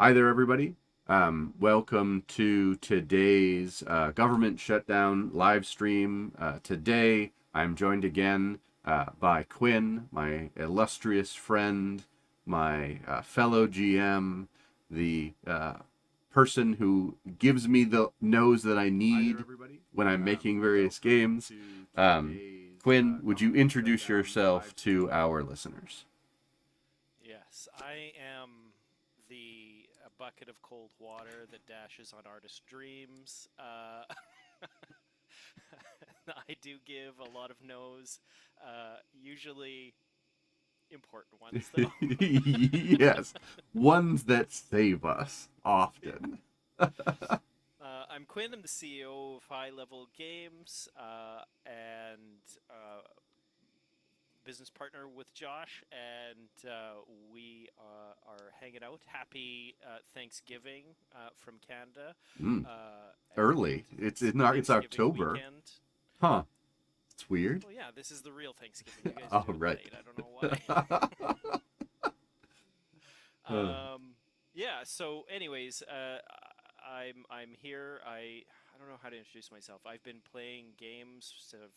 Hi there, everybody. Welcome to today's government shutdown live stream. Today, I'm joined again by Quinn, my illustrious friend, my fellow GM, the person who gives me the nose that I need when I'm making various games. Quinn, would you introduce yourself to our listeners? Yes, I am the a bucket of cold water that dashes on artist dreams. I do give a lot of no's, usually important ones, though. Yes, ones that save us Yeah. often. I'm Quinn. I'm the CEO of High Level Games and business partner with Josh, and we are hanging out. Happy Thanksgiving from Canada, Mm, and early. It's not. It's Thanksgiving October, weekend. huh? It's weird. Well, yeah, this is the real Thanksgiving. You guys are Oh, doing it right. late. I don't know why. Uh, Yeah. So, anyways, I'm here. I don't know how to introduce myself. I've been playing games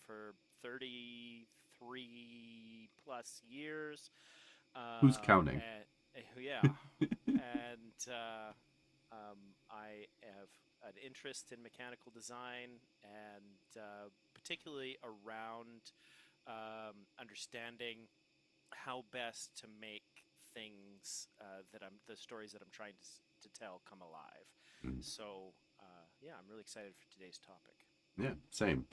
for 33 plus years. who's counting? And yeah, and I have an interest in mechanical design and particularly around understanding how best to make things the stories that I'm trying to tell come alive. Mm, So yeah, I'm really excited for today's topic. yeah, same.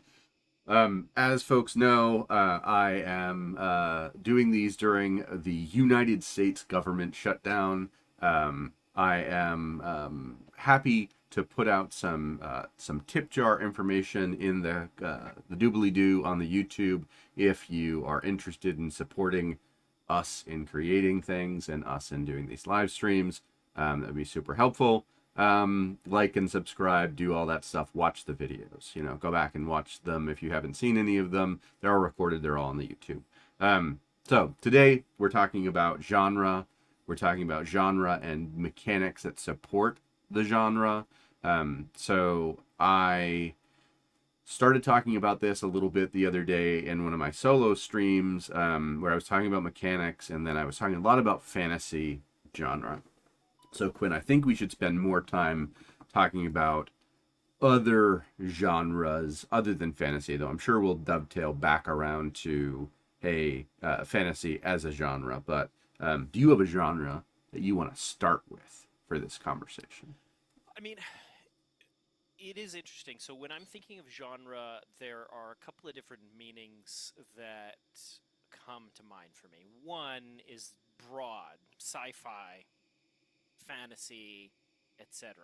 As folks know, I am doing these during the United States government shutdown. I am happy to put out some tip jar information in the doobly doo on the YouTube if you are interested in supporting us in creating things and us in doing these live streams. That would be super helpful. Like and subscribe, do all that stuff. Watch the videos. Go back and watch them if you haven't seen any of them. They're all recorded. They're all on the YouTube. So today we're talking about genre. We're talking about genre and mechanics that support the genre. So I started talking about this a little bit the other day in one of my solo streams, where I was talking about mechanics, and then I was talking a lot about fantasy genre. So, Quinn, I think we should spend more time talking about other genres other than fantasy, though I'm sure we'll dovetail back around to, hey, fantasy as a genre. But do you have a genre that you want to start with for this conversation? I mean, it is interesting. So when I'm thinking of genre, there are a couple of different meanings that come to mind for me. One is broad, sci-fi, fantasy, etc.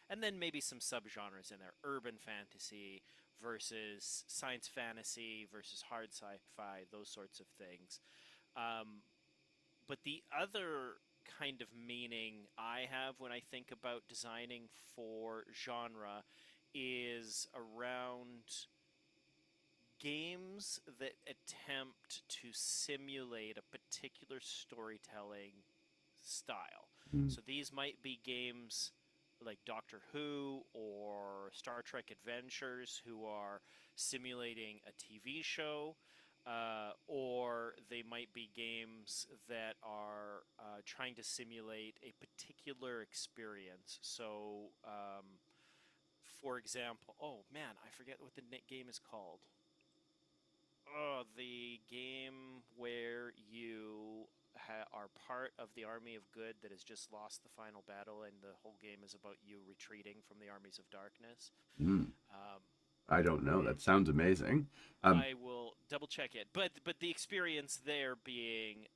And then maybe some subgenres in there, urban fantasy versus science fantasy versus hard sci-fi, those sorts of things. Um, but the other kind of meaning I have when I think about designing for genre is around games that attempt to simulate a particular storytelling style. Mm. So these might be games like Doctor Who or Star Trek Adventures, who are simulating a TV show, or they might be games that are trying to simulate a particular experience. So, for example, oh man, I forget what the game is called. Oh, the game where you are part of the army of good that has just lost the final battle, and the whole game is about you retreating from the armies of darkness. Mm. Um, I don't know. That sounds amazing. Um, I will double check it, but the experience there being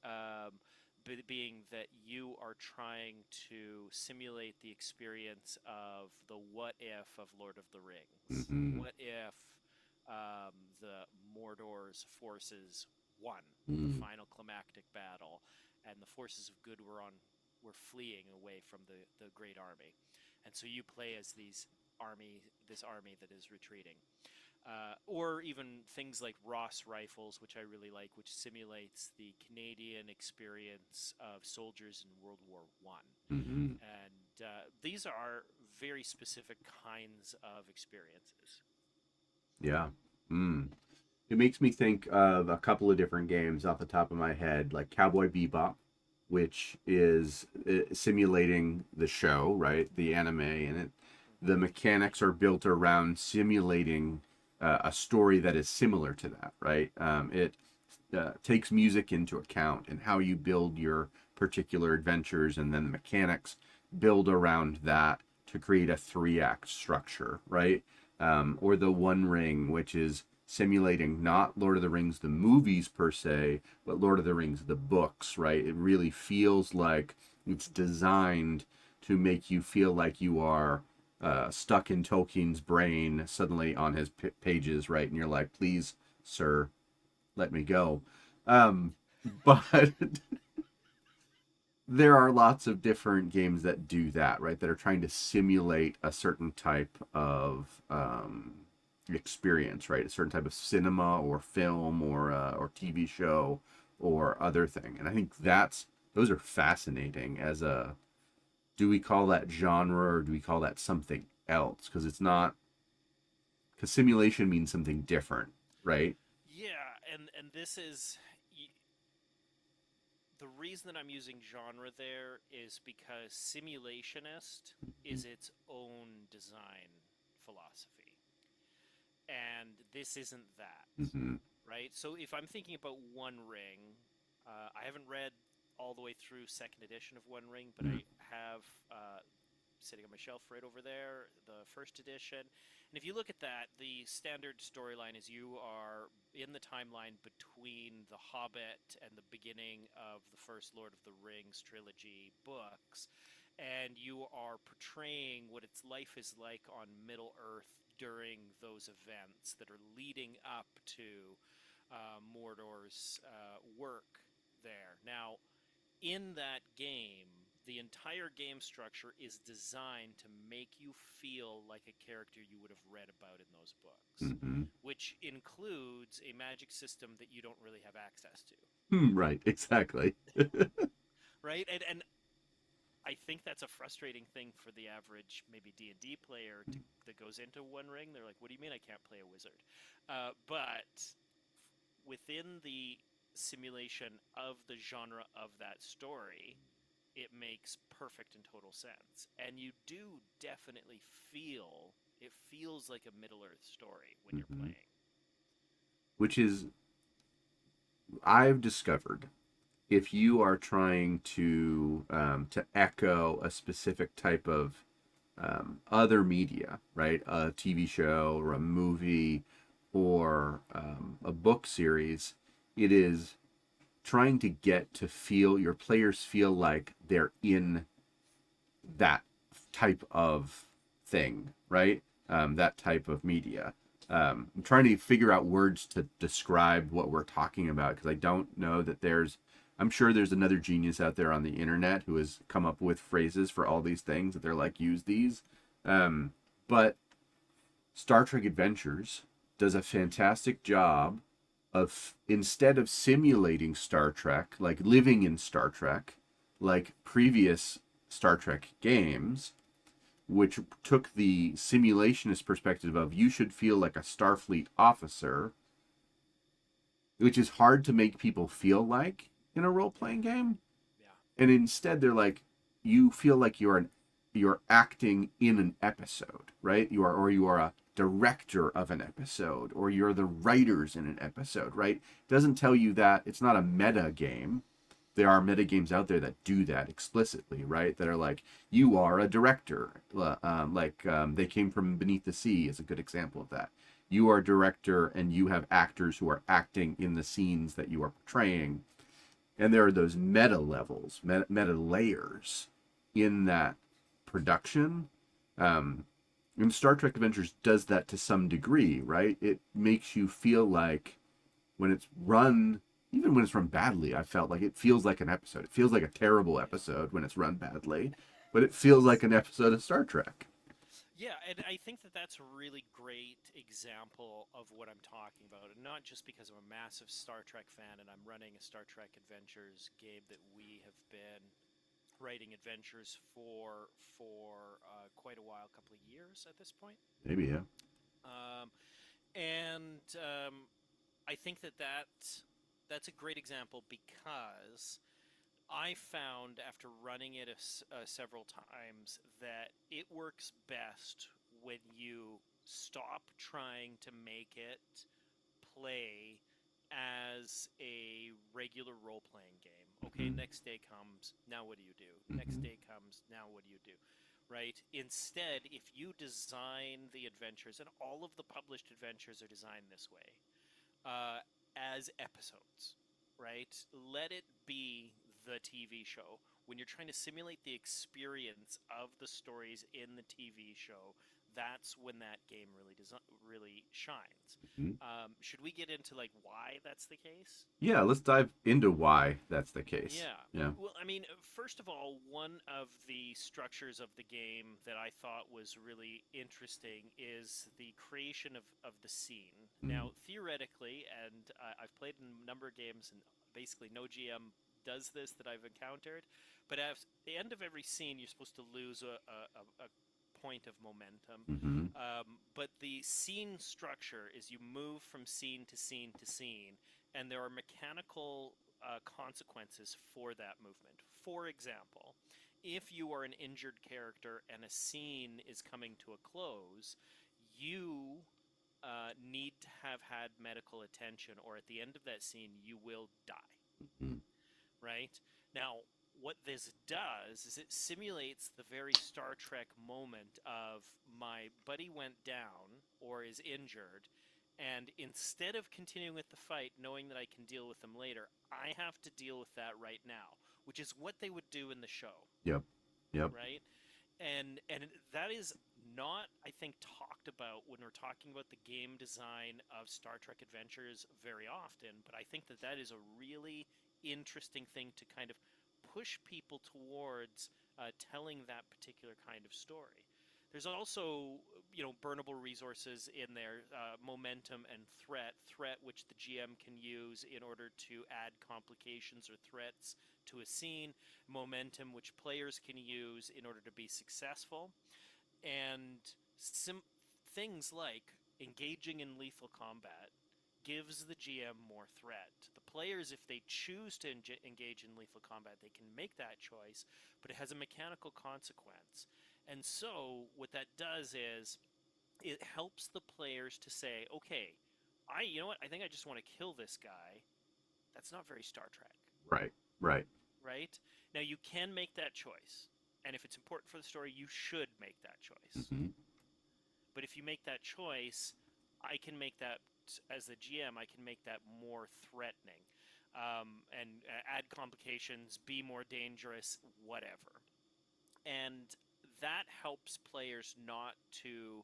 that you are trying to simulate the experience of the what if of Lord of the Rings. mhm, What if the Mordor's forces won the mm, final climactic battle, and the forces of good were fleeing away from the great army, and so you play as this army that is retreating. or even things like Ross rifles, which I really like, which simulates the Canadian experience of soldiers in World War One. Hmm. And these are very specific kinds of experiences. Yeah. Mm. It makes me think of a couple of different games off the top of my head, like Cowboy Bebop, which is simulating the show, right? The anime, and the mechanics are built around simulating a story that is similar to that, right? It takes music into account and how you build your particular adventures, and then the mechanics build around that to create a three-act structure, right? Or the One Ring, which is simulating not Lord of the Rings the movies per se, but Lord of the Rings the books, right? It really feels like it's designed to make you feel like you are stuck in Tolkien's brain suddenly on his pages, right? And you're like, please, sir, let me go. Um, but there are lots of different games that do that, right? That are trying to simulate a certain type of experience, right? A certain type of cinema or film or TV show or other thing. And I think those are fascinating as a, do we call that genre or do we call that something else? Because it's not, because simulation means something different, right? Yeah, and this is the reason that I'm using genre there is because simulationist is its own design philosophy. And this isn't that, Mm-hmm. right? So if I'm thinking about One Ring, I haven't read all the way through second edition of One Ring, but I have sitting on my shelf right over there, the first edition. And if you look at that, the standard storyline is you are in the timeline between The Hobbit and the beginning of the first Lord of the Rings trilogy books, and you are portraying what its life is like on Middle Earth during those events that are leading up to Mordor's work there. Now, in that game, the entire game structure is designed to make you feel like a character you would have read about in those books, Mm-hmm. which includes a magic system that you don't really have access to. Right, exactly. Right? And I think that's a frustrating thing for the average maybe D&D player that goes into One Ring. They're like, what do you mean I can't play a wizard? But within the simulation of the genre of that story, it makes perfect and total sense. And you do definitely feel it feels like a Middle Earth story when you're Mm-hmm. playing. Which is, I've discovered, if you are trying to echo a specific type of other media, right, a TV show or a movie or a book series, it is trying to get to feel your players feel like they're in that type of thing, right? That type of media. I'm trying to figure out words to describe what we're talking about because I don't know that there's. I'm sure there's another genius out there on the internet who has come up with phrases for all these things that they're like, use these. But Star Trek Adventures does a fantastic job of, instead of simulating Star Trek, like living in Star Trek, like previous Star Trek games, which took the simulationist perspective of you should feel like a Starfleet officer, which is hard to make people feel like in a role playing game. Yeah. And instead, they're like, you feel like you're acting in an episode, right? You are a director of an episode, or you're the writers in an episode, right? It doesn't tell you that it's not a meta game. There are meta games out there that do that explicitly, right? That are like, you are a director. They Came from Beneath the Sea is a good example of that. You are a director and you have actors who are acting in the scenes that you are portraying. And there are those meta levels, meta layers in that production. And Star Trek Adventures does that to some degree, right? It makes you feel like when it's run, even when it's run badly, I felt like it feels like an episode. It feels like a terrible Yeah. episode when it's run badly, but it feels like an episode of Star Trek. Yeah, and I think that that's a really great example of what I'm talking about. And not just because I'm a massive Star Trek fan and I'm running a Star Trek Adventures game that we have been writing adventures for quite a while, a couple of years at this point. Maybe, yeah. Um, and I think that that's a great example because I found after running it several times that it works best when you stop trying to make it play as a regular role playing game. Okay, Mm-hmm. next day comes, now what do you do? Next Mm-hmm. day comes, now what do you do? Right? Instead, if you design the adventures, and all of the published adventures are designed this way, as episodes, right? Let it be the TV show. When you're trying to simulate the experience of the stories in the TV show, that's when that game really shines. Should we get into like why that's the case? Yeah, let's dive into why that's the case. Yeah. Yeah. Well, I mean, first of all, one of the structures of the game that I thought was really interesting is the creation of the scene. Mm-hmm. Now, theoretically, and I've played a number of games, and basically no GM does this that I've encountered, but at the end of every scene, you're supposed to lose a point of momentum. Mm-hmm. But the scene structure is you move from scene to scene to scene, and there are mechanical consequences for that movement. For example, if you are an injured character and a scene is coming to a close, you need to have had medical attention, or at the end of that scene, you will die, Mm-hmm. right? Now, what this does is it simulates the very Star Trek moment of my buddy went down or is injured, and instead of continuing with the fight, knowing that I can deal with them later, I have to deal with that right now, which is what they would do in the show, Yep. Yep. right? And that is not, I think, talked about when we're talking about the game design of Star Trek Adventures very often. But I think that that is a really interesting thing to kind of push people towards telling that particular kind of story. There's also, burnable resources in there, momentum and threat. Threat, which the GM can use in order to add complications or threats to a scene. Momentum, which players can use in order to be successful. And things like engaging in lethal combat gives the GM more threat. The players, if they choose to engage in lethal combat, they can make that choice, but it has a mechanical consequence. And so, what that does is it helps the players to say, okay, you know what, I think I just want to kill this guy. That's not very Star Trek, Right. Right. right? Now, you can make that choice. And if it's important for the story, you should make that choice. Mm-hmm. But if you make that choice, I can make that, as the GM, I can make that more threatening, and add complications, be more dangerous, whatever. And that helps players not to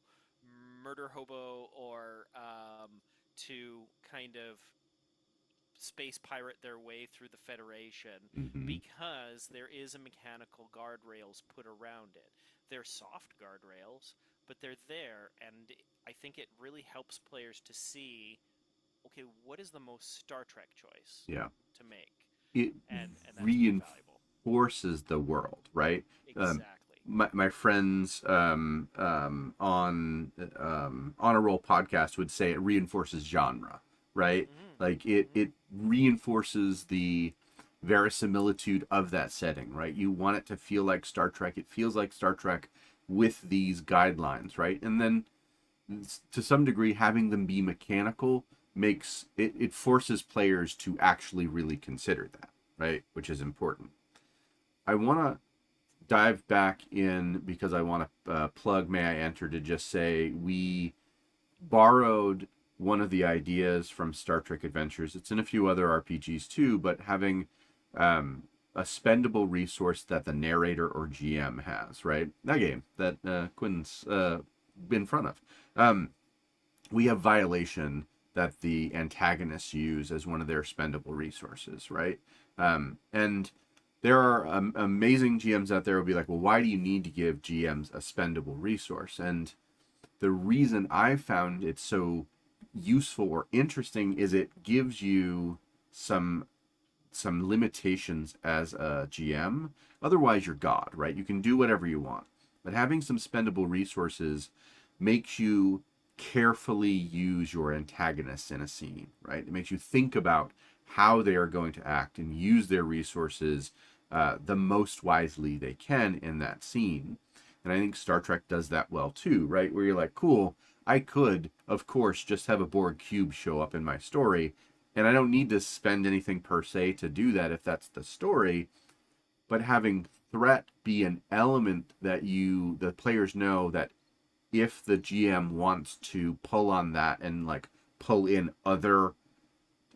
murder hobo or to kind of space pirate their way through the Federation, Mm-hmm. because there is a mechanical guardrails put around it. They're soft guardrails, but they're there, and I think it really helps players to see, okay, what is the most Star Trek choice Yeah. to make, It and that's really valuable. reinforces the world, right? Um, Exactly. my friends on a roll podcast would say it reinforces genre, right? Mm-hmm. Like Mm-hmm. it reinforces the verisimilitude of that setting, right? You want it to feel like Star Trek. It feels like Star Trek with these guidelines, right? And then to some degree, having them be mechanical makes it forces players to actually really consider that, right? Which is important. I want to dive back in because I want to plug May I Enter to just say we borrowed one of the ideas from Star Trek Adventures. It's in a few other RPGs too, but having a spendable resource that the narrator or GM has, right? That game that Quinn's in front of. We have Violation that the antagonists use as one of their spendable resources, right? And there are amazing GMs out there who will be like, well, why do you need to give GMs a spendable resource? And the reason I found it so useful or interesting is it gives you some limitations as a GM. Otherwise, you're God, right? You can do whatever you want. But having some spendable resources makes you carefully use your antagonists in a scene, right? It makes you think about how they are going to act and use their resources the most wisely they can in that scene. And I think Star Trek does that well too, right? Where you're like, cool, I could, of course, just have a Borg cube show up in my story, and I don't need to spend anything per se to do that if that's the story. But having threat be an element that the players know that if the GM wants to pull on that and like pull in other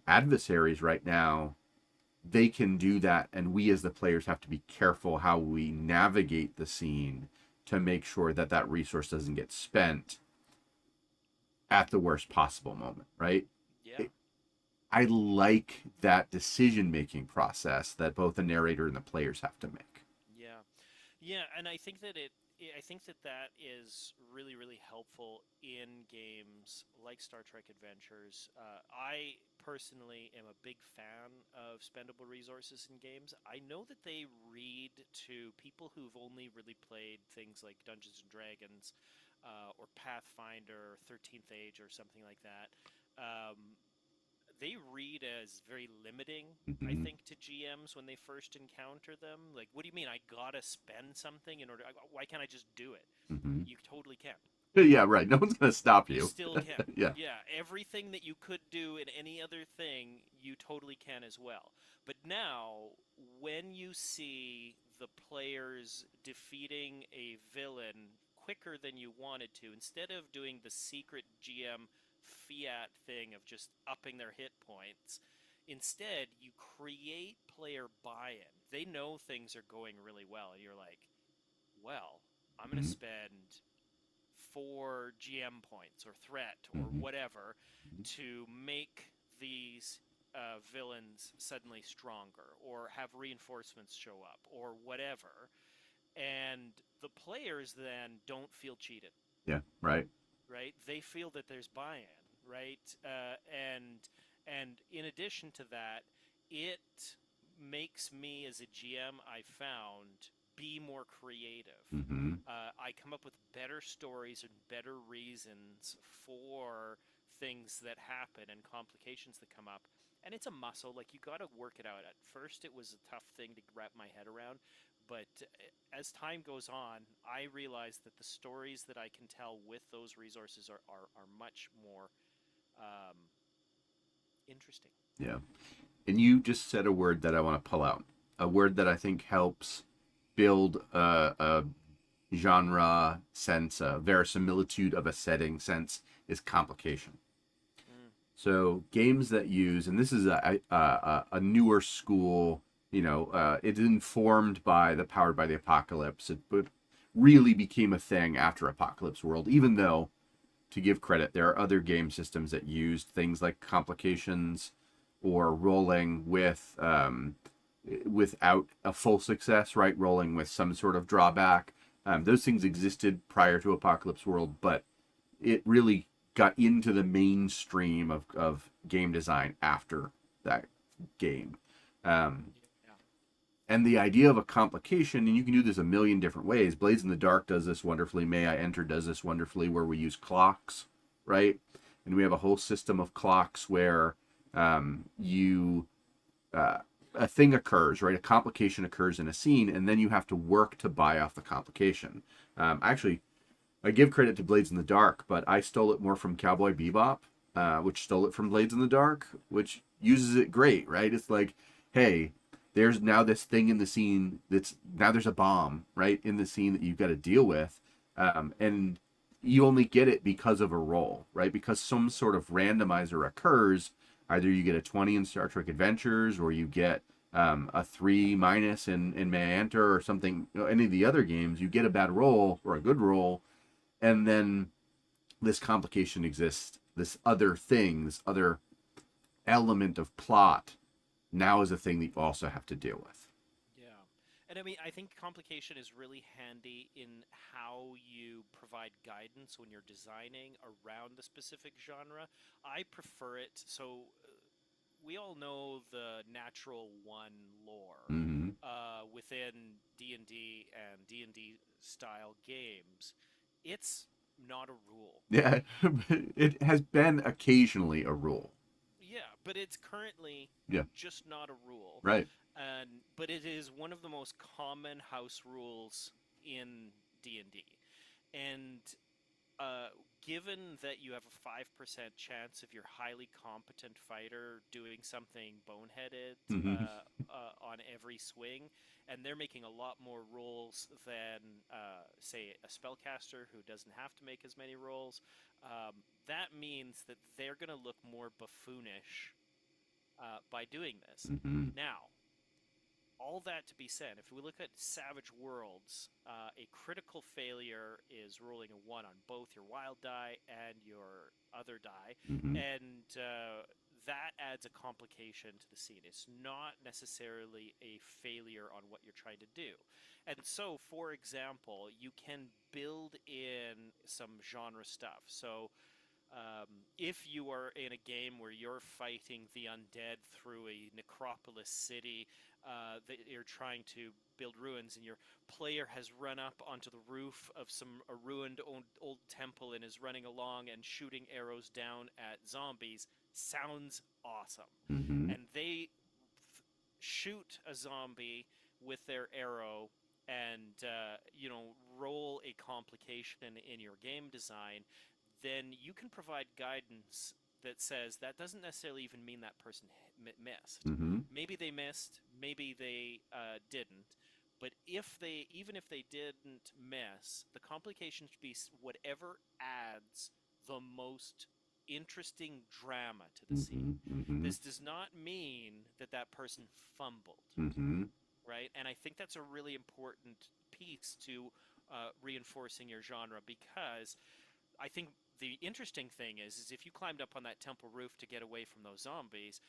adversaries right now, they can do that, and we as the players have to be careful how we navigate the scene to make sure that that resource doesn't get spent at the worst possible moment, right? Yeah. I like that decision making process that both the narrator and the players have to make. Yeah, yeah, and I think that I think that that is really, really helpful in games like Star Trek Adventures. I personally am a big fan of spendable resources in games. I know that they read to people who've only really played things like Dungeons and Dragons, or Pathfinder, or 13th Age, or something like that. Um, they read as very limiting, I Mm-hmm. think, to GMs when they first encounter them. Like, what do you mean? I gotta spend something in order? Why can't I just do it? Mm-hmm. You totally can. Yeah, right. No one's gonna stop You you. still can. Yeah. Yeah, everything that you could do in any other thing, you totally can as well. But now, when you see the players defeating a villain quicker than you wanted to, instead of doing the secret GM fiat thing of just upping their hit points, instead you create player buy-in. They know things are going really well, and you're like, well, I'm going to Mm-hmm. spend 4 GM points or threat or Mm-hmm. whatever to make these villains suddenly stronger or have reinforcements show up or whatever. And the players then don't feel cheated, Yeah. Right. right? They feel that there's buy-in, right? And in addition to that, it makes me as a GM, I found, be more creative. Mm-hmm. I come up with better stories and better reasons for things that happen and complications that come up. And it's a muscle. Like, you got to work it out. At first, it was a tough thing to wrap my head around. But as time goes on, I realize that the stories that I can tell with those resources are much more um, interesting. Yeah. And you just said a word that I want to pull out. A word that I think helps build a genre sense, a verisimilitude of a setting sense is complication. Mm, So games that use, and this is a newer school, it's informed by the Powered by the Apocalypse. It really became a thing after Apocalypse World, even though, to give credit, there are other game systems that used things like complications or rolling without a full success, right? Rolling with some sort of drawback. Those things existed prior to Apocalypse World, but it really got into the mainstream of game design after that game. Um, yeah. and the idea of a complication, and you can do this a million different ways. Blades in the Dark does this wonderfully. May I Enter does this wonderfully, where we use clocks, right? And we have a whole system of clocks where you a thing occurs, right? A complication occurs in a scene, and then you have to work to buy off the complication. Actually, I give credit to Blades in the Dark, but I stole it more from Cowboy Bebop, which stole it from Blades in the Dark, which uses it great, right? It's like, hey, there's now this thing in the scene that's now there's a bomb, right, in the scene that you've got to deal with, and you only get it because of a roll, right? Because some sort of randomizer occurs. Either you get a 20 in Star Trek Adventures, or you get a 3 minus in May I Enter, or something. Any of the other games, you get a bad roll or a good roll, and then this complication exists. This other thing, this other element of plot, now is a thing that you also have to deal with. Yeah. And I mean, I think complication is really handy in how you provide guidance when you're designing around the specific genre. I prefer it. So we all know the natural one lore Hmm. within D&D and D&D style games. It's not a rule. Yeah, it has been occasionally a rule. Yeah, but it's currently Yeah, just not a rule. right. And but it is one of the most common house rules in D&D. And uh, given that you have a 5% chance of your highly competent fighter doing something boneheaded Hmm. on every swing, and they're making a lot more rolls than, say, a spellcaster who doesn't have to make as many rolls, that means that they're going to look more buffoonish by doing this. Hmm. Now, all that to be said, if we look at Savage Worlds, a critical failure is rolling a 1 on both your wild die and your other die, Hmm. and that adds a complication to the scene. It's not necessarily a failure on what you're trying to do. And so, for example, you can build in some genre stuff. So, if you are in a game where you're fighting the undead through a necropolis city, that you're trying to build ruins, and your player has run up onto the roof of a ruined old temple and is running along and shooting arrows down at zombies, sounds awesome. Hmm. And they shoot a zombie with their arrow and roll a complication in your game design, then you can provide guidance that says that doesn't necessarily even mean that person missed. Hmm. Maybe they missed, maybe they didn't. But even if they didn't miss, the complication should be whatever adds the most interesting drama to the scene. Hmm. Hmm. This does not mean that that person fumbled, Hmm. right? And I think that's a really important piece to reinforcing your genre, because I think the interesting thing is if you climbed up on that temple roof to get away from those zombies,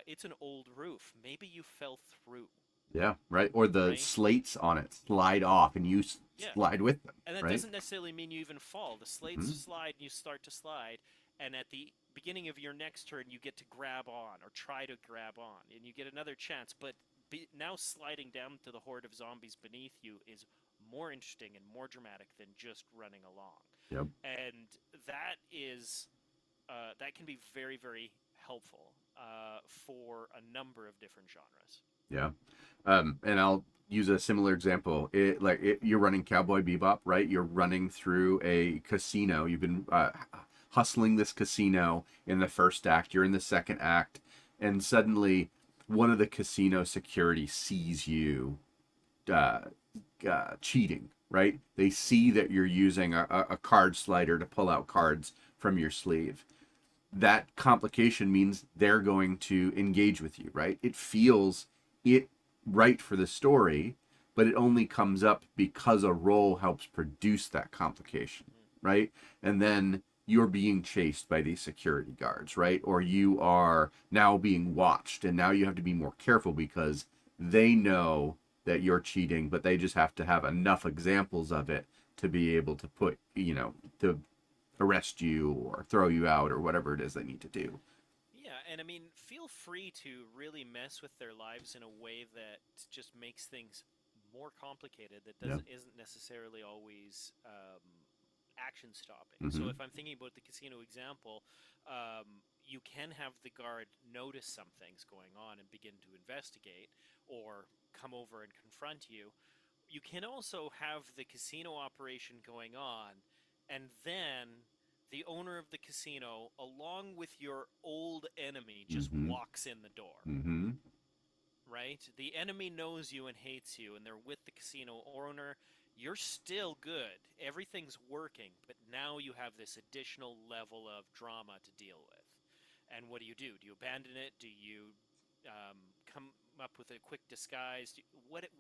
it's an old roof. Maybe you fell through, Yeah, right. Or the right? slates on it slide off, and you Yeah. slide with them, And that right? doesn't necessarily mean you even fall. The slates Hmm. slide and you start to slide, and at the beginning of your next turn, you get to grab on or try to grab on, and you get another chance. But now sliding down to the horde of zombies beneath you is more interesting and more dramatic than just running along. Yep. And that is that can be very, very helpful for a number of different genres. Yeah. And I'll use a similar example. You're running Cowboy Bebop, right? You're running through a casino. You've been hustling this casino in the first act. You're in the second act, and suddenly one of the casino security sees you uh, cheating. Right? They see Mm-hmm. that you're using a card slider to pull out cards from your sleeve. That complication means they're going to engage with you, right? It feels it right for the story, but it only comes up because a role helps produce that complication, right? And then you're being chased by these security guards, right? Or you are now being watched, and now you have to be more careful because they know that you're cheating, but they just have to have enough examples of it to be able to to arrest you or throw you out or whatever it is they need to do. Yeah, and I mean, feel free to really mess with their lives in a way that just makes things more complicated. That Yeah. doesn't isn't necessarily always action stopping. So Mm-hmm. if I'm thinking about the casino example, you can have the guard notice something's going on and begin to investigate, or come over and confront you. You can also have the casino operation going on, and then the owner of the casino, along with your old enemy, just Mm-hmm. walks in the door, Mm-hmm. right? The enemy knows you and hates you, and they're with the casino owner. You're still good. Everything's working, but now you have this additional level of drama to deal with. And what do? Do you abandon it? Do you come up with a quick disguise?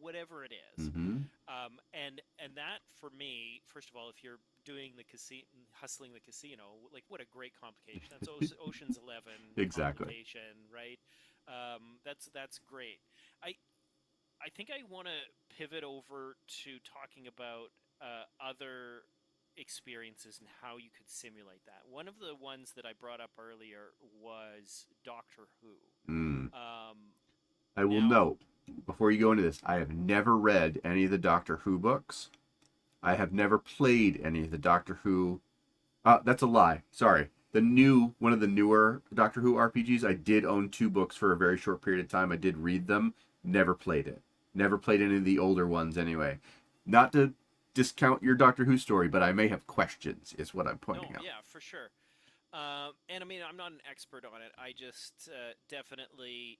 Whatever it is. Mm-hmm. And that for me, first of all, if you're doing the casino, hustling the casino, like what a great complication. That's Ocean's 11 Exactly. complication, right? That's great. I I think I want to pivot over to talking about other experiences and how you could simulate that. One of the ones that I brought up earlier was Doctor Who. Mm. Um, I will Now, note before you go into this, I have never read any of the Doctor Who books. I have never played any of the Doctor Who. That's a lie. Sorry. One of the newer Doctor Who RPGs, I did own two books for a very short period of time. I did read them. Never played it. Never played any of the older ones anyway. Not to discount your Doctor Who story, but I may have questions, is what I'm no, pointing out. yeah, for sure. And I mean, I'm not an expert on it. I just definitely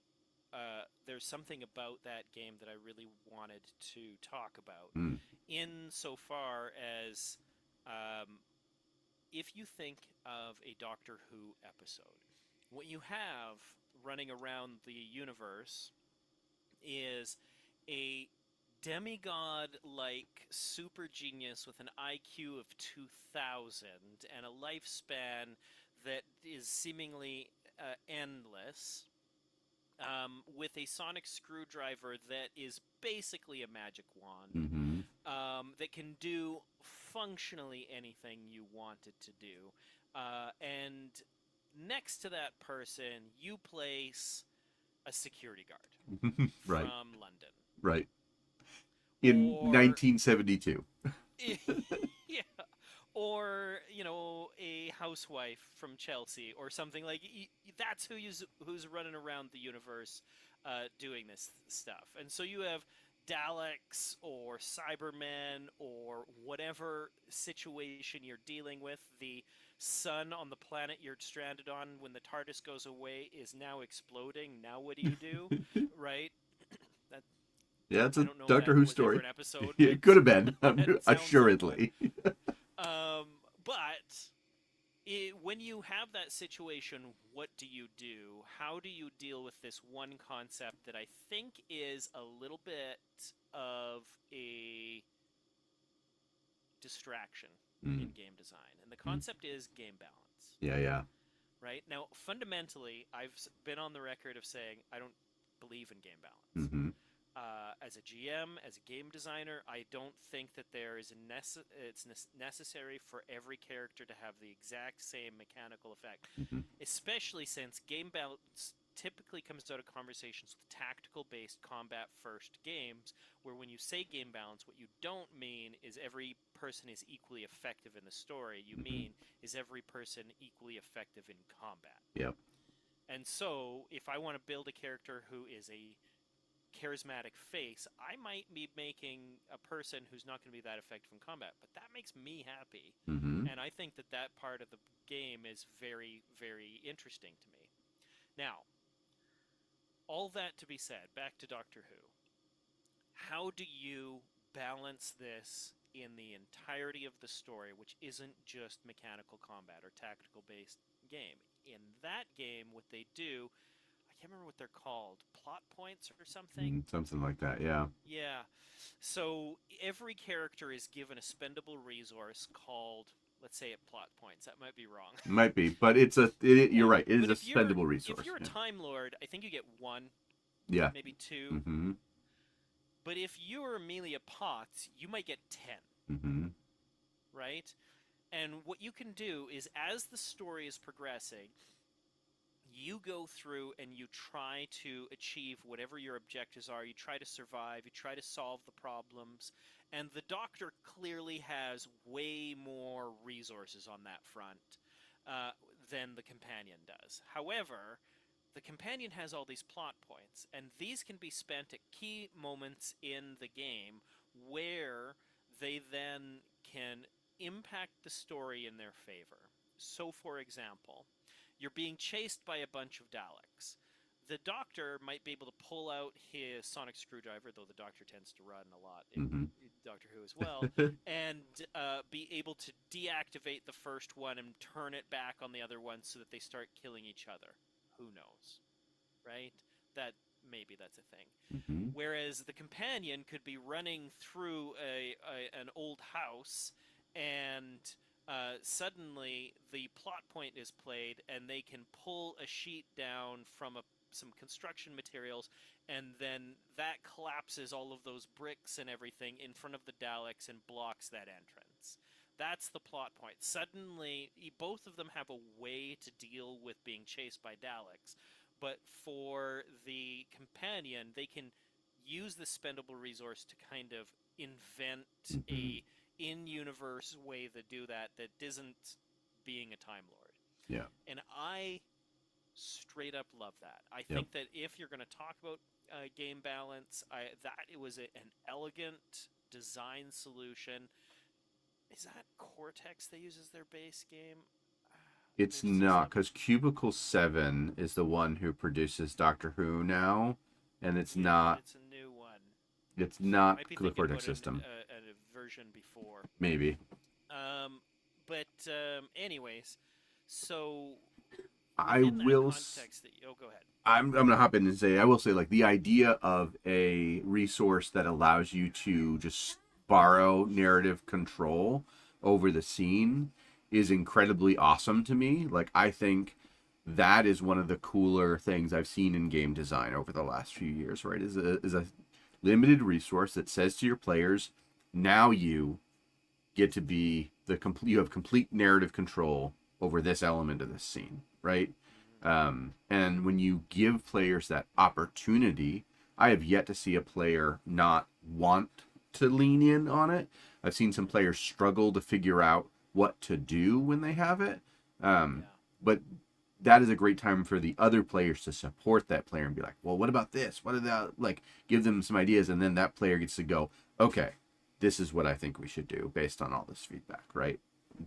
there's something about that game that I really wanted to talk about. Mm. Insofar as um, if you think of a Doctor Who episode, what you have running around the universe is a demigod like super genius with an IQ of 2000 and a lifespan that is seemingly endless, with a sonic screwdriver that is basically a magic wand, Mm-hmm. that can do functionally anything you want it to do. And next to that person, you place a security guard Right. from London. Right. In Or 1972. yeah, or a housewife from Chelsea or something like that's who's running around the universe doing this stuff. And so you have Daleks or Cybermen or whatever situation you're dealing with. The sun on the planet you're stranded on when the TARDIS goes away is now exploding. Now what do? Right? That Yeah, it's I a don't know if that Doctor Who was ever story. an episode, but It could have been, that sounds like one. assuredly. But when you have that situation, what do you do? How do you deal with this one concept that I think is a little bit of a distraction in Mm. game design? And the Mm. concept is game balance. Yeah, yeah. Right? Now, fundamentally, I've been on the record of saying I don't believe in game balance. Mm-hmm. As a GM, as a game designer, I don't think that there is it's necessary for every character to have the exact same mechanical effect, Mm-hmm. especially since game balance typically comes out of conversations with tactical based combat first games, where when you say game balance, what you don't mean is every person is equally effective in the story. You Mm-hmm. mean is every person equally effective in combat. Yep. And so, if I want to build a character who is a charismatic face, I might be making a person who's not going to be that effective in combat, but that makes me happy. Mm-hmm. And I think that that part of the game is very, very interesting to me. Now, all that to be said, back to Doctor Who. How do you balance this in the entirety of the story, which isn't just mechanical combat or tactical based game? In that game, what they do, I can't remember what they're called, plot points or something. Mm, something like that. Yeah. Yeah. So every character is given a spendable resource called, let's say, it plot points. That might be wrong. Might be, but you're Yeah. right. It is But a spendable if resource. you're a Yeah. Time Lord, I think you get one, Yeah. maybe two. Mm-hmm. But if you're Amelia Potts, you might get 10, Mm-hmm. right? And what you can do is, as the story is progressing, you go through and you try to achieve whatever your objectives are. You try to survive, you try to solve the problems, and the Doctor clearly has way more resources on that front uh, than the companion does. However, the companion has all these plot points, and these can be spent at key moments in the game where they then can impact the story in their favor. So, for example, you're being chased by a bunch of Daleks. The Doctor might be able to pull out his sonic screwdriver, though the Doctor tends to run a lot in Mm-hmm. Doctor Who as well, and be able to deactivate the first one and turn it back on the other ones so that they start killing each other. Who knows, right? That maybe that's a thing. Mm-hmm. Whereas the companion could be running through an old house, and suddenly the plot point is played, and they can pull a sheet down from a some construction materials, and then that collapses all of those bricks and everything in front of the Daleks and blocks that entrance. That's the plot point. Suddenly, both of them have a way to deal with being chased by Daleks, but for the companion, they can use the spendable resource to kind of invent Mm-hmm. a in-universe way to do that that isn't being a Time Lord. Yeah. And I straight up love that. I Yep. think that if you're going to talk about game balance, that it was an elegant design solution. Is that Cortex they use as their base game? It's There's not, some. because Cubicle 7 is the one who produces Doctor Who now, and it's Yeah, but not. it's a new one. It's I not might be the thinking Cortex about system. a version before. Maybe. Anyways, so I within that will. context, go ahead. I'm gonna hop in and say I will say, like, the idea of a resource that allows you to just borrow narrative control over the scene is incredibly awesome to me. Like, I think that is one of the cooler things I've seen in game design over the last few years. Right, is a limited resource that says to your players, now you get to be the complete. You have complete narrative control over this element of this scene. Right. Mm-hmm. And when you give players that opportunity, I have yet to see a player not want to lean in on it. I've seen some players struggle to figure out what to do when they have it. Um, Yeah. but that is a great time for the other players to support that player and be like, well, what about this? What are that? Like, give them some ideas. And then that player gets to go, okay, this is what I think we should do based on all this feedback, right?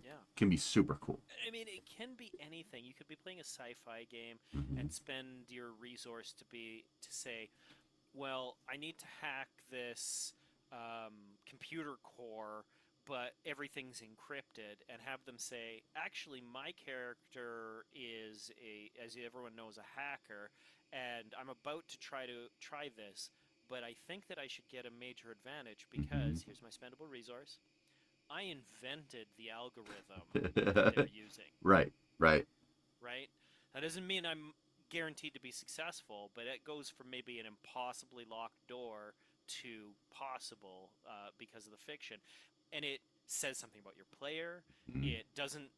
Yeah. Can be super cool. I mean, it can be anything. You could be playing a sci-fi game Mm-hmm. and spend your resource to say, well, I need to hack this computer core, but everything's encrypted, and have them say, actually, my character is as everyone knows, a hacker, and I'm about to try this, but I think that I should get a major advantage because here's my spendable resource. I invented the algorithm that Mm-hmm. they're using, Right, right. right? That doesn't mean I'm guaranteed to be successful, but it goes from maybe an impossibly locked door to possible because of the fiction. And it says something about your player. Mm-hmm. It doesn't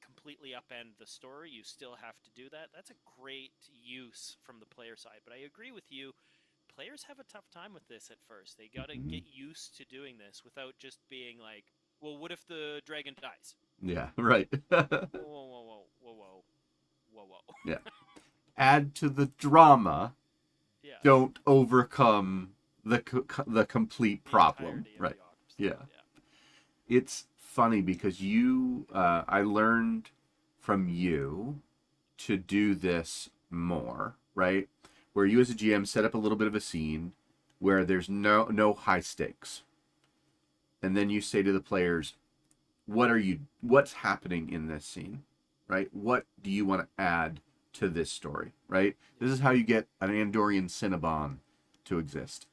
completely upend the story. You still have to do that. That's a great use from the player side. But I agree with you. Players have a tough time with this at first. They got to Mm-hmm. get used to doing this without just being like, well, what if the dragon dies? Yeah, right. Whoa, whoa, whoa, whoa, whoa, whoa, whoa, whoa. Yeah. Add to the drama. Yes, Don't overcome the complete the problem. entirety of Right. the arcs. Yeah. Yeah, It's funny because I learned from you to do this more, right? Where you as a GM set up a little bit of a scene where there's no high stakes. And then you say to the players, what's happening in this scene, right? What do you want to add to this story, right? yeah, This is how you get an Andorian Cinnabon to exist,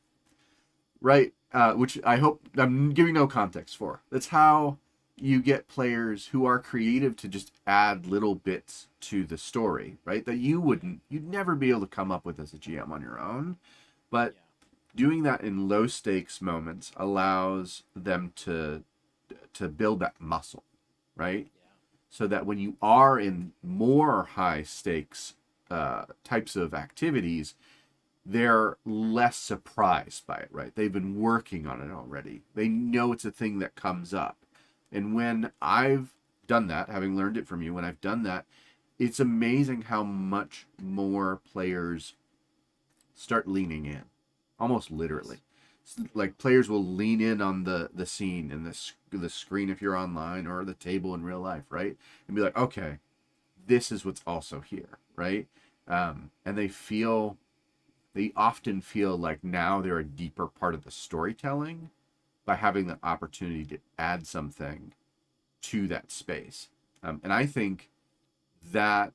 right? Which I hope I'm giving no context for. That's how you get players who are creative to just add little bits to the story, right? That you'd never be able to come up with as a GM on your own. But yeah, doing that in low stakes moments allows them to build that muscle, right? yeah, So that when you are in more high stakes types of activities, they're less surprised by it, right? They've been working on it already. They know it's a thing that comes up. And when I've done that, having learned it from you, when I've done that, it's amazing how much more players start leaning in, almost literally. yes, yeah, Like, players will lean in on the scene and the screen if you're online, or the table in real life, right? And be like, okay, this is what's also here, right? And they often feel like now they're a deeper part of the storytelling by having the opportunity to add something to that space. And I think that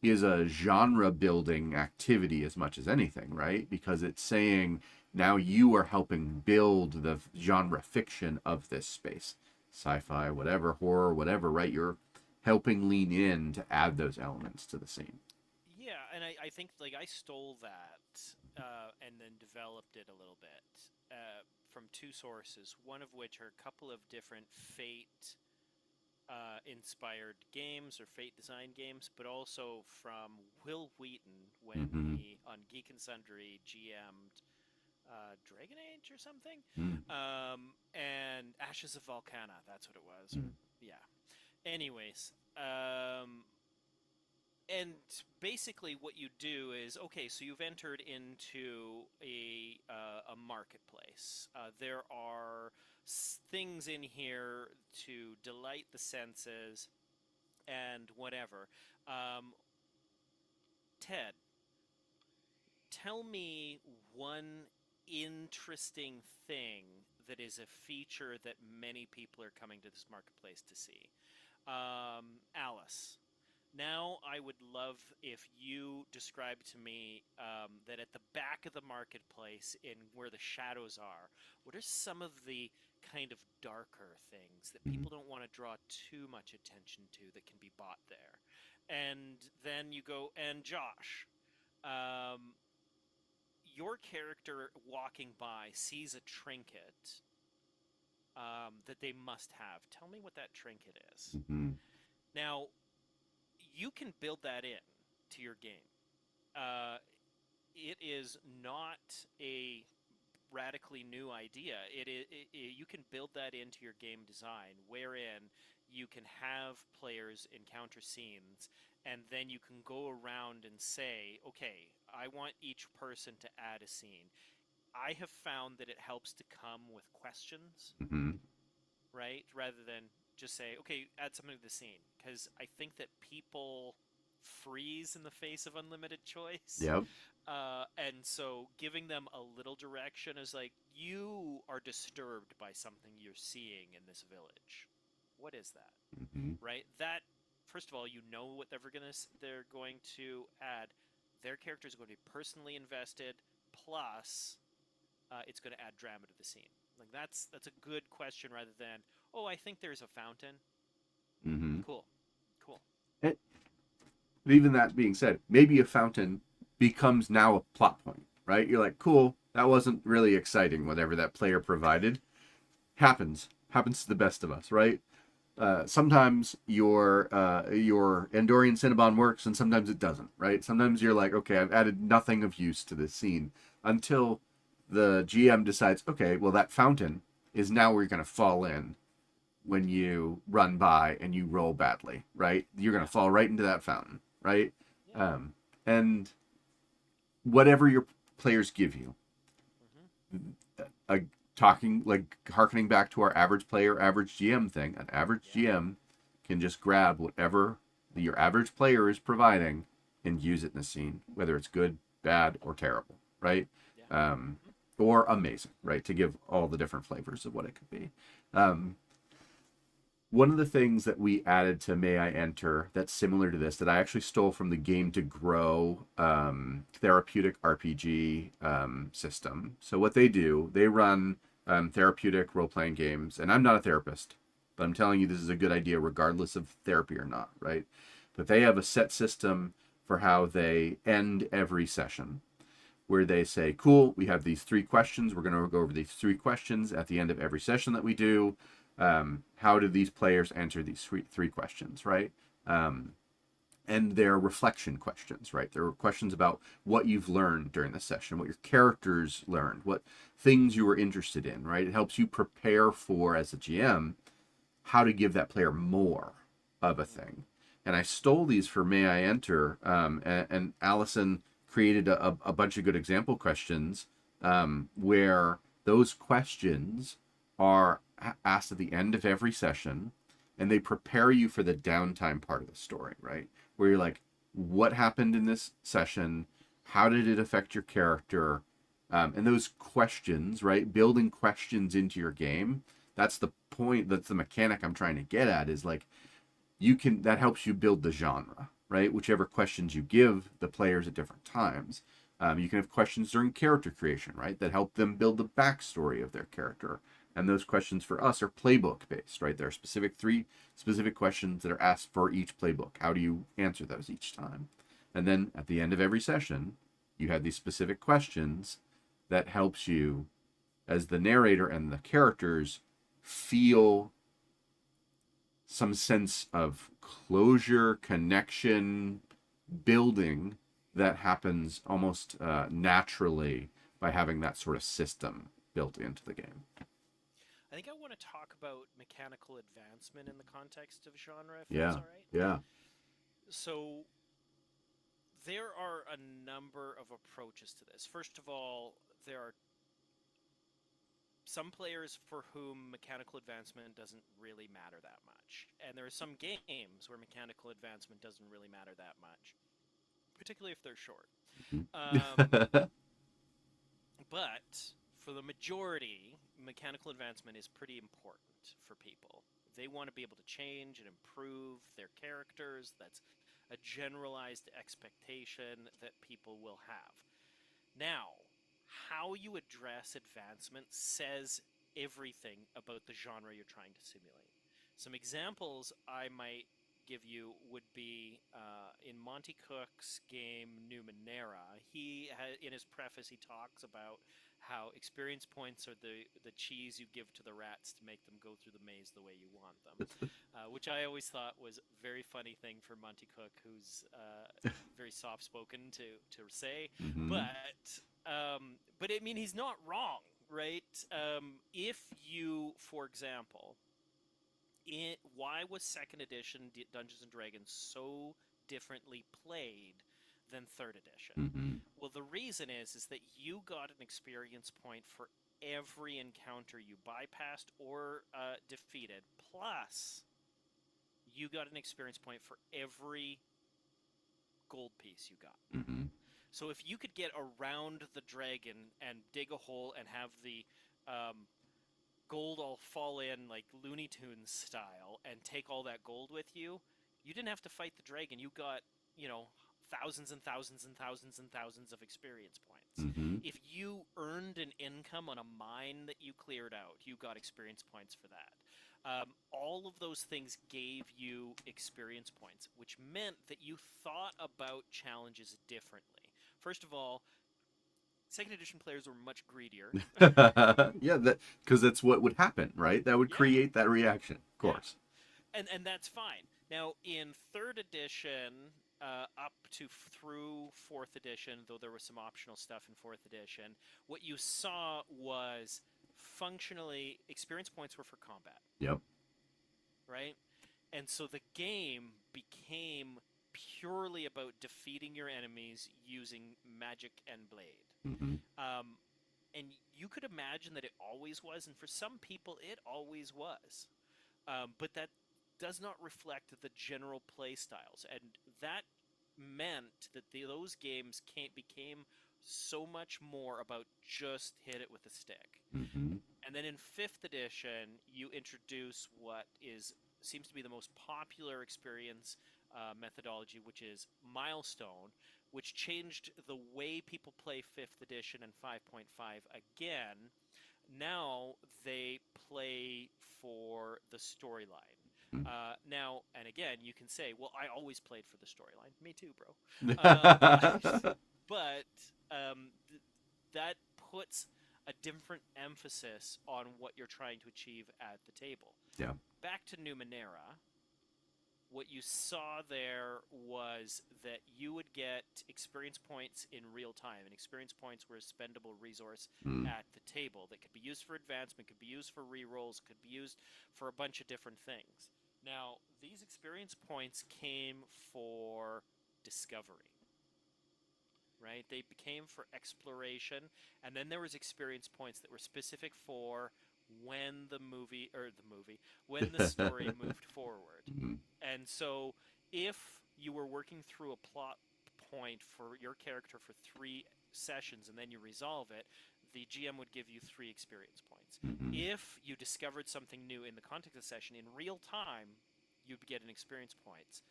is a genre building activity as much as anything, right? Because it's saying now you are helping build the genre fiction of this space, sci-fi, whatever, horror, whatever, right? You're helping lean in to add those elements to the scene. Yeah, and I think like I stole that and then developed it a little bit from two sources. One of which are a couple of different Fate inspired games or Fate design games, but also from Will Wheaton when Mm-hmm. he on Geek and Sundry GM'd Dragon Age or something, and Ashes of Volcana. That's what it was. Or Mm-hmm. yeah. Anyways, and basically what you do is okay. So you've entered into a marketplace. There are things in here to delight the senses and whatever. Um, Ted, tell me one interesting thing that is a feature that many people are coming to this marketplace to see. Alice, now I would love if you describe to me that at the back of the marketplace, in where the shadows are, what are some of the kind of darker things that people don't want to draw too much attention to that can be bought there? And then you go, and Josh, um, your character walking by sees a trinket that they must have. Tell me what that trinket is. Mm-hmm. Now, you can build that in to your game. Uh, it is not a radically new idea. You can build that into your game design, wherein you can have players encounter scenes, and then you can go around and say, okay, I want each person to add a scene. I have found that it helps to come with questions, Mm-hmm. right? Rather than just say, okay, add something to the scene. Because I think that people freeze in the face of unlimited choice. Yep. And so giving them a little direction is like, you are disturbed by something you're seeing in this village. What is that? Mm-hmm. Right? That, first of all, you know what they're going to add. Their character is going to be personally invested, plus it's going to add drama to the scene. Like that's a good question rather than, oh, I think there's a fountain. Mm-hmm. Cool, cool. And even that being said, maybe a fountain becomes now a plot point, right? You're like, cool, that wasn't really exciting, whatever that player provided. Happens to the best of us, right? Sometimes your Andorian Cinnabon works, and sometimes it doesn't, right? Sometimes you're like, okay, I've added nothing of use to this scene until the GM decides, okay, well that fountain is now where you're going to fall in when you run by and you roll badly, right? You're going Yeah, to fall right into that fountain, right? yeah. And whatever your players give you, uh, talking like harkening back to our average player, average GM thing, an average Yeah, GM can just grab whatever your average player is providing and use it in the scene, whether it's good, bad, or terrible, right? yeah. Um, or amazing, right? To give all the different flavors of what it could be. Um, One of the things that we added to May I Enter that's similar to this that I actually stole from the Game to Grow therapeutic RPG system. So what they do, they run therapeutic role-playing games, and I'm not a therapist, but I'm telling you this is a good idea regardless of therapy or not, right? But they have a set system for how they end every session where they say, cool, we have these three questions. We're going to go over these three questions at the end of every session that we do. How do these players answer these three questions, right? And they're reflection questions, right? There are questions about what you've learned during the session, what your characters learned, what things you were interested in, right? It helps you prepare for, as a GM, how to give that player more of a thing. And I stole these for May I Enter, and Allison created a bunch of good example questions where those questions are asked at the end of every session, and they prepare you for the downtime part of the story, right? Where you're like, what happened in this session? How did it affect your character? And those questions, right? Building questions into your game. That's the point. That's the mechanic I'm trying to get at. Is like that helps you build the genre, right? Whichever questions you give the players at different times. You can have questions during character creation, right? That help them build the backstory of their character. And those questions for us are playbook based, right? There are three specific questions that are asked for each playbook. How do you answer those each time? And then at the end of every session, you had these specific questions that helps you as the narrator and the characters feel some sense of closure, connection, building that happens almost naturally by having that sort of system built into the game. I think I want to talk about mechanical advancement in the context of genre, if that's Yeah, all right. yeah. So there are a number of approaches to this. First of all, there are some players for whom mechanical advancement doesn't really matter that much. And there are some games where mechanical advancement doesn't really matter that much, particularly if they're short. Um, but for the majority, mechanical advancement is pretty important for people. They want to be able to change and improve their characters. That's a generalized expectation that people will have. Now, how you address advancement says everything about the genre you're trying to simulate. Some examples I might give you would be in Monty Cook's game Numenera. In his preface, he talks about how experience points are the cheese you give to the rats to make them go through the maze the way you want them, which I always thought was a very funny thing for Monty Cook, who's very soft spoken to say, Mm-hmm. but I mean he's not wrong, right? If you, for example, why was second edition Dungeons and Dragons so differently played than third edition? Mm-hmm. Well, the reason is that you got an experience point for every encounter you bypassed or defeated, plus you got an experience point for every gold piece you got. Mm-hmm. So if you could get around the dragon and dig a hole and have the gold all fall in like Looney Tunes style and take all that gold with you, you didn't have to fight the dragon. You got, thousands and thousands and thousands and thousands of experience points. Mm-hmm. If you earned an income on a mine that you cleared out, you got experience points for that. All of those things gave you experience points, which meant that you thought about challenges differently. First of all, second edition players were much greedier. Yeah, that because that's what would happen, right? That would Yeah, create that reaction, of yeah. course. And that's fine. Now in third edition, up to through fourth edition, though there was some optional stuff in fourth edition, what you saw was functionally experience points were for combat, Yep. right? And so the game became purely about defeating your enemies using magic and blade. Mm-hmm. Um, and you could imagine that it always was, and for some people, it always was. But that does not reflect the general play styles, and that meant that those games became so much more about just hit it with a stick. Mm-hmm. And then in fifth edition, you introduce what is seems to be the most popular experience methodology, which is milestone, which changed the way people play fifth edition and 5.5 again. Now they play for the storyline. Now, and again, you can say, well, I always played for the storyline. Me too, bro. But, but that puts a different emphasis on what you're trying to achieve at the table. Yeah. Back to Numenera, what you saw there was that you would get experience points in real time, and experience points were a spendable resource Mm. at the table that could be used for advancement, could be used for rerolls, could be used for a bunch of different things. Now, these experience points came for discovery, right? They became for exploration, and then there was experience points that were specific for when when the story moved forward. Mm-hmm. And so if you were working through a plot point for your character for 3 sessions and then you resolve it, the GM would give you 3 experience points. Mm-hmm. If you discovered something new in the context of the session in real time, you'd get an experience points.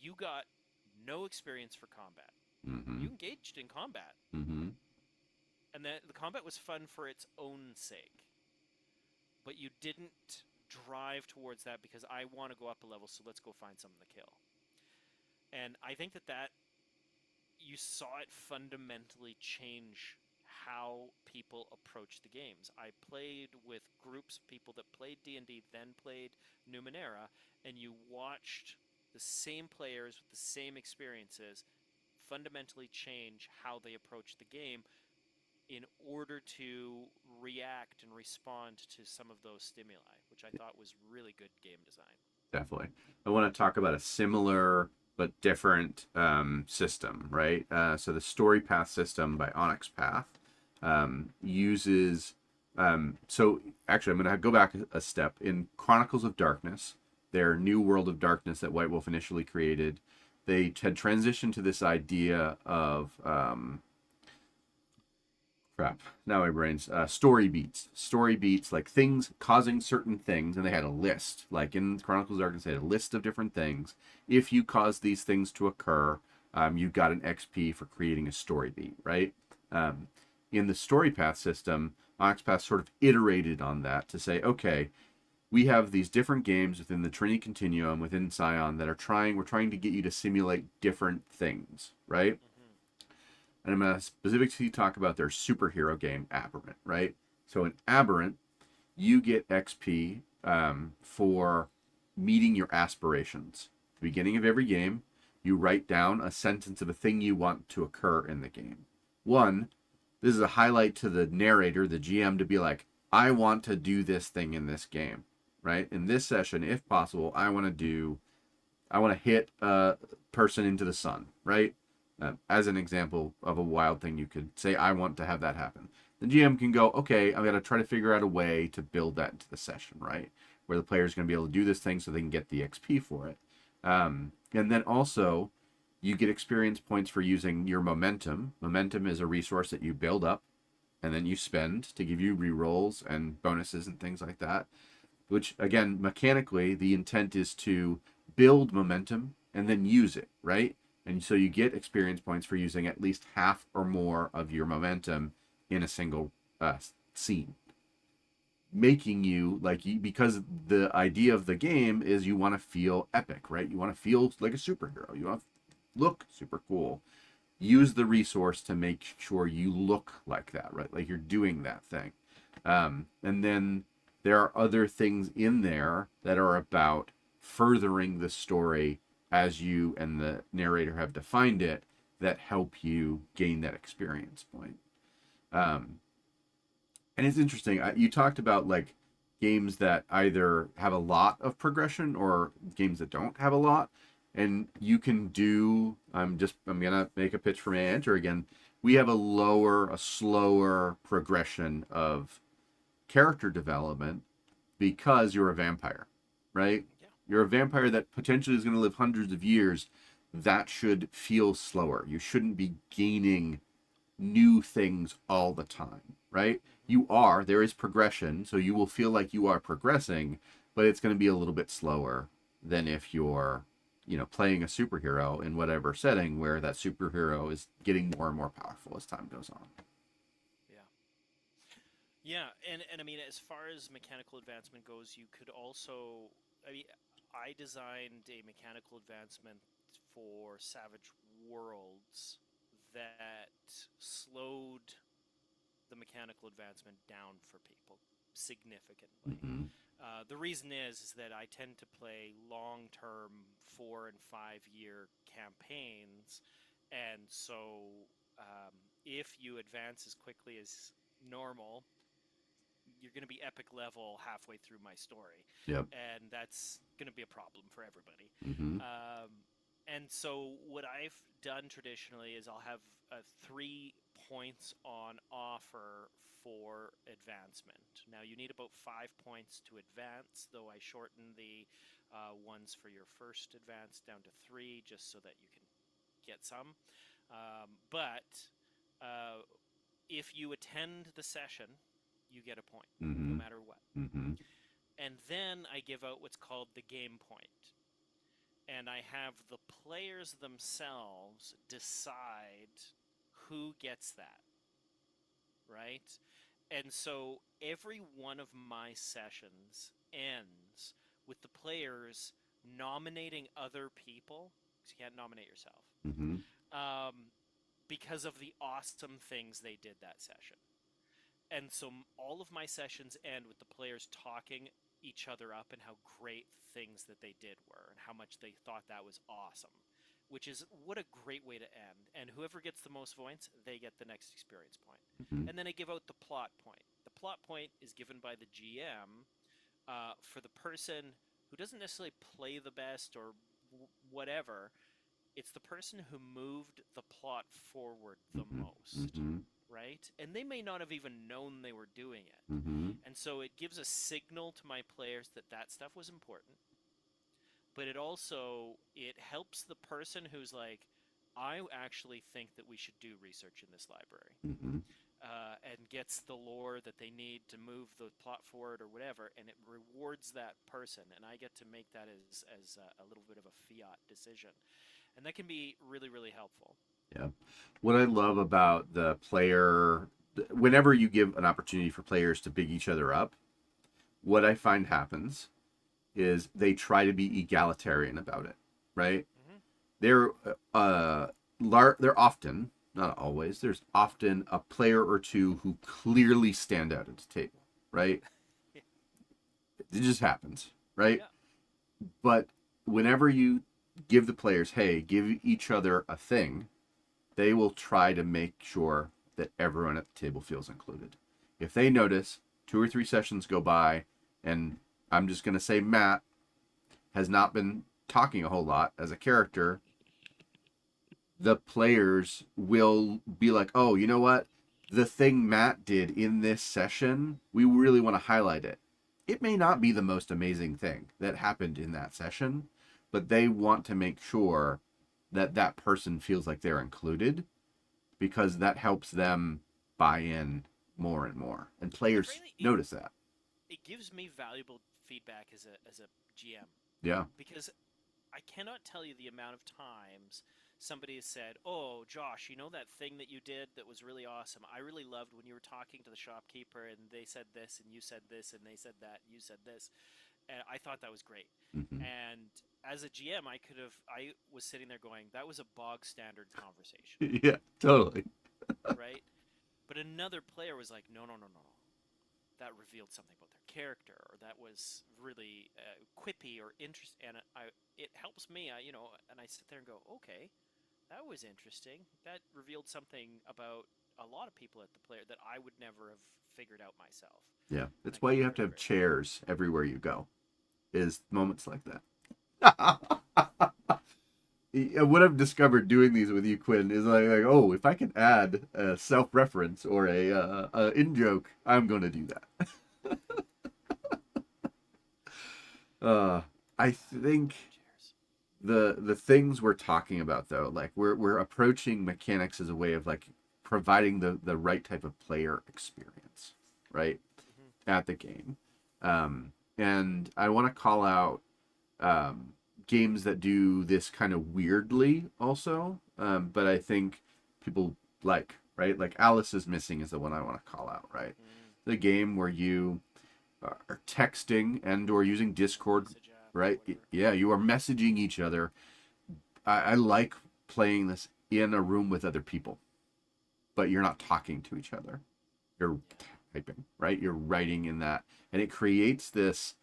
You got no experience for combat. Mm-hmm. You engaged in combat, Mm-hmm. and the combat was fun for its own sake, but you didn't drive towards that because I want to go up a level, so let's go find something to kill. And I think that you saw it fundamentally change how people approach the games. I played with groups of people that played D&D, then played Numenera, and you watched the same players with the same experiences fundamentally change how they approach the game in order to react and respond to some of those stimuli, which I thought was really good game design. Definitely. I want to talk about a similar but different system, right? So the story path system by Onyx Path uses. So actually, I'm going to go back a step. In Chronicles of Darkness, their new world of darkness that White Wolf initially created, they had transitioned to this idea of crap. Now my brain's story beats, like things causing certain things, and they had a list. Like in Chronicles of Darkness, they had a list of different things. If you cause these things to occur, you got an XP for creating a story beat, right? Um, in the story path system, Onyx Path sort of iterated on that to say, okay, we have these different games within the Trinity Continuum within Scion that we're trying to get you to simulate different things, right? Mm-hmm. And I'm going to specifically talk about their superhero game, Aberrant, right? So in Aberrant, you get XP for meeting your aspirations. At the beginning of every game, you write down a sentence of a thing you want to occur in the game. One, this is a highlight to the narrator, the GM, to be like, I want to do this thing in this game, right? In this session, if possible, I want to hit a person into the sun, right? As an example of a wild thing, you could say, I want to have that happen. The GM can go, okay, I'm going to try to figure out a way to build that into the session, right? Where the player's going to be able to do this thing so they can get the XP for it. And then also, you get experience points for using your momentum. Momentum is a resource that you build up and then you spend to give you rerolls and bonuses and things like that. Which, again, mechanically, the intent is to build momentum and then use it, right? And so you get experience points for using at least half or more of your momentum in a single scene, making you because the idea of the game is you want to feel epic, right? You want to feel like a superhero. You want to look super cool. Use the resource to make sure you look like that, right? Like you're doing that thing. And then there are other things in there that are about furthering the story as you and the narrator have defined it that help you gain that experience point. Um, and it's interesting. You talked about like games that either have a lot of progression or games that don't have a lot. And you can do. I'm gonna make a pitch for my enter again. We have a slower progression of character development because you're a vampire, right? Yeah. You're a vampire that potentially is going to live hundreds of years. That should feel slower. You shouldn't be gaining new things all the time, right? Mm-hmm. There is progression, so you will feel like you are progressing, but it's going to be a little bit slower than if you're, playing a superhero in whatever setting where that superhero is getting more and more powerful as time goes on. Yeah. Yeah, and I mean, as far as mechanical advancement goes, you could also, I mean, I designed a mechanical advancement for Savage Worlds that slowed the mechanical advancement down for people significantly. Mm-hmm. The reason is that I tend to play long-term 4 and 5 year campaigns, and so if you advance as quickly as normal, you're going to be epic level halfway through my story, Yep. and that's going to be a problem for everybody. Mm-hmm. And so what I've done traditionally is I'll have 3 points on offer for advancement. Now you need about 5 points to advance, though I shorten the ones for your first advance down to 3, just so that you can get some. But uh, if you attend the session, you get a point, no Mm-hmm. matter what. Mm-hmm. And then I give out what's called the game point. And I have the players themselves decide who gets that, right? And so every one of my sessions ends with the players nominating other people, because you can't nominate yourself. Mm-hmm. Um, because of the awesome things they did that session. And so all of my sessions end with the players talking each other up and how great things that they did were and how much they thought that was awesome, which is what a great way to end. And whoever gets the most points, they get the next experience point. Mm-hmm. And then I give out the plot point. The plot point is given by the GM for the person who doesn't necessarily play the best or whatever. It's the person who moved the plot forward the Mm-hmm. most, Mm-hmm. right? And they may not have even known they were doing it. Mm-hmm. And so it gives a signal to my players that that stuff was important. But it helps the person who's like, I actually think that we should do research in this library, Mm-hmm. and gets the lore that they need to move the plot forward or whatever, and it rewards that person, and I get to make that as a little bit of a fiat decision, and that can be really, really helpful. Yeah. What I love about the player, whenever you give an opportunity for players to big each other up, what I find happens is they try to be egalitarian about it, right? Mm-hmm. They're they're often, not always, there's often a player or two who clearly stand out at the table, right? It just happens, right? Yeah. But whenever you give the players, hey, give each other a thing, they will try to make sure that everyone at the table feels included. If they notice 2 or 3 sessions go by, and I'm just going to say Matt has not been talking a whole lot as a character, the players will be like, oh, you know what? The thing Matt did in this session, we really want to highlight it. It may not be the most amazing thing that happened in that session, but they want to make sure that that person feels like they're included, because that helps them buy in more and more. And players Frankly, notice that. it gives me valuable feedback as a GM, Yeah. because I cannot tell you the amount of times somebody has said, "Oh, Josh, you know that thing that you did that was really awesome? I really loved when you were talking to the shopkeeper and they said this and you said this and they said that and you said this, and I thought that was great." Mm-hmm. And as a GM, I was sitting there going, "That was a bog standard conversation." Yeah, totally. Right? But another player was like, "No, no, no, no, no. That revealed something about their character, or that was really quippy or interesting." And it helps me, and I sit there and go, "Okay, that was interesting. That revealed something about a lot of people at the player that I would never have figured out myself." Yeah, And I that's why get you have to very have grateful. chairs everywhere you go. Is moments like that. What I've discovered doing these with you, Quinn, is like, oh, if I can add a self-reference or a in joke, I'm going to do that. Uh, I think Cheers. the things we're talking about, though, like we're approaching mechanics as a way of like providing the right type of player experience, right, Hmm. at the game. And I want to call out games that do this kind of weirdly also, but I think people like, right? Like Alice is Missing is the one I want to call out, right? Mm. The game where you are texting and or using Discord, Message app or right? whatever. Yeah, you are messaging each other. I like playing this in a room with other people, but you're not talking to each other. You're Yeah. typing, right? You're writing in that, and it creates this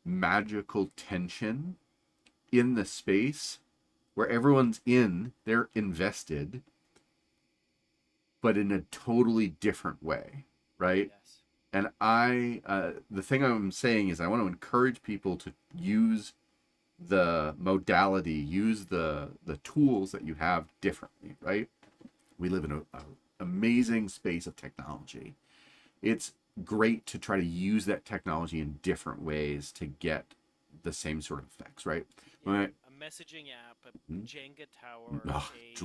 magical tension in the space where everyone's they're invested, but in a totally different way, right? Yes. And the thing I'm saying is I want to encourage people to use the modality, use the tools that you have differently, right? We live in a amazing space of technology. It's great to try to use that technology in different ways to get the same sort of effects, right? Yeah. When A messaging app, a I, Jenga tower, oh, a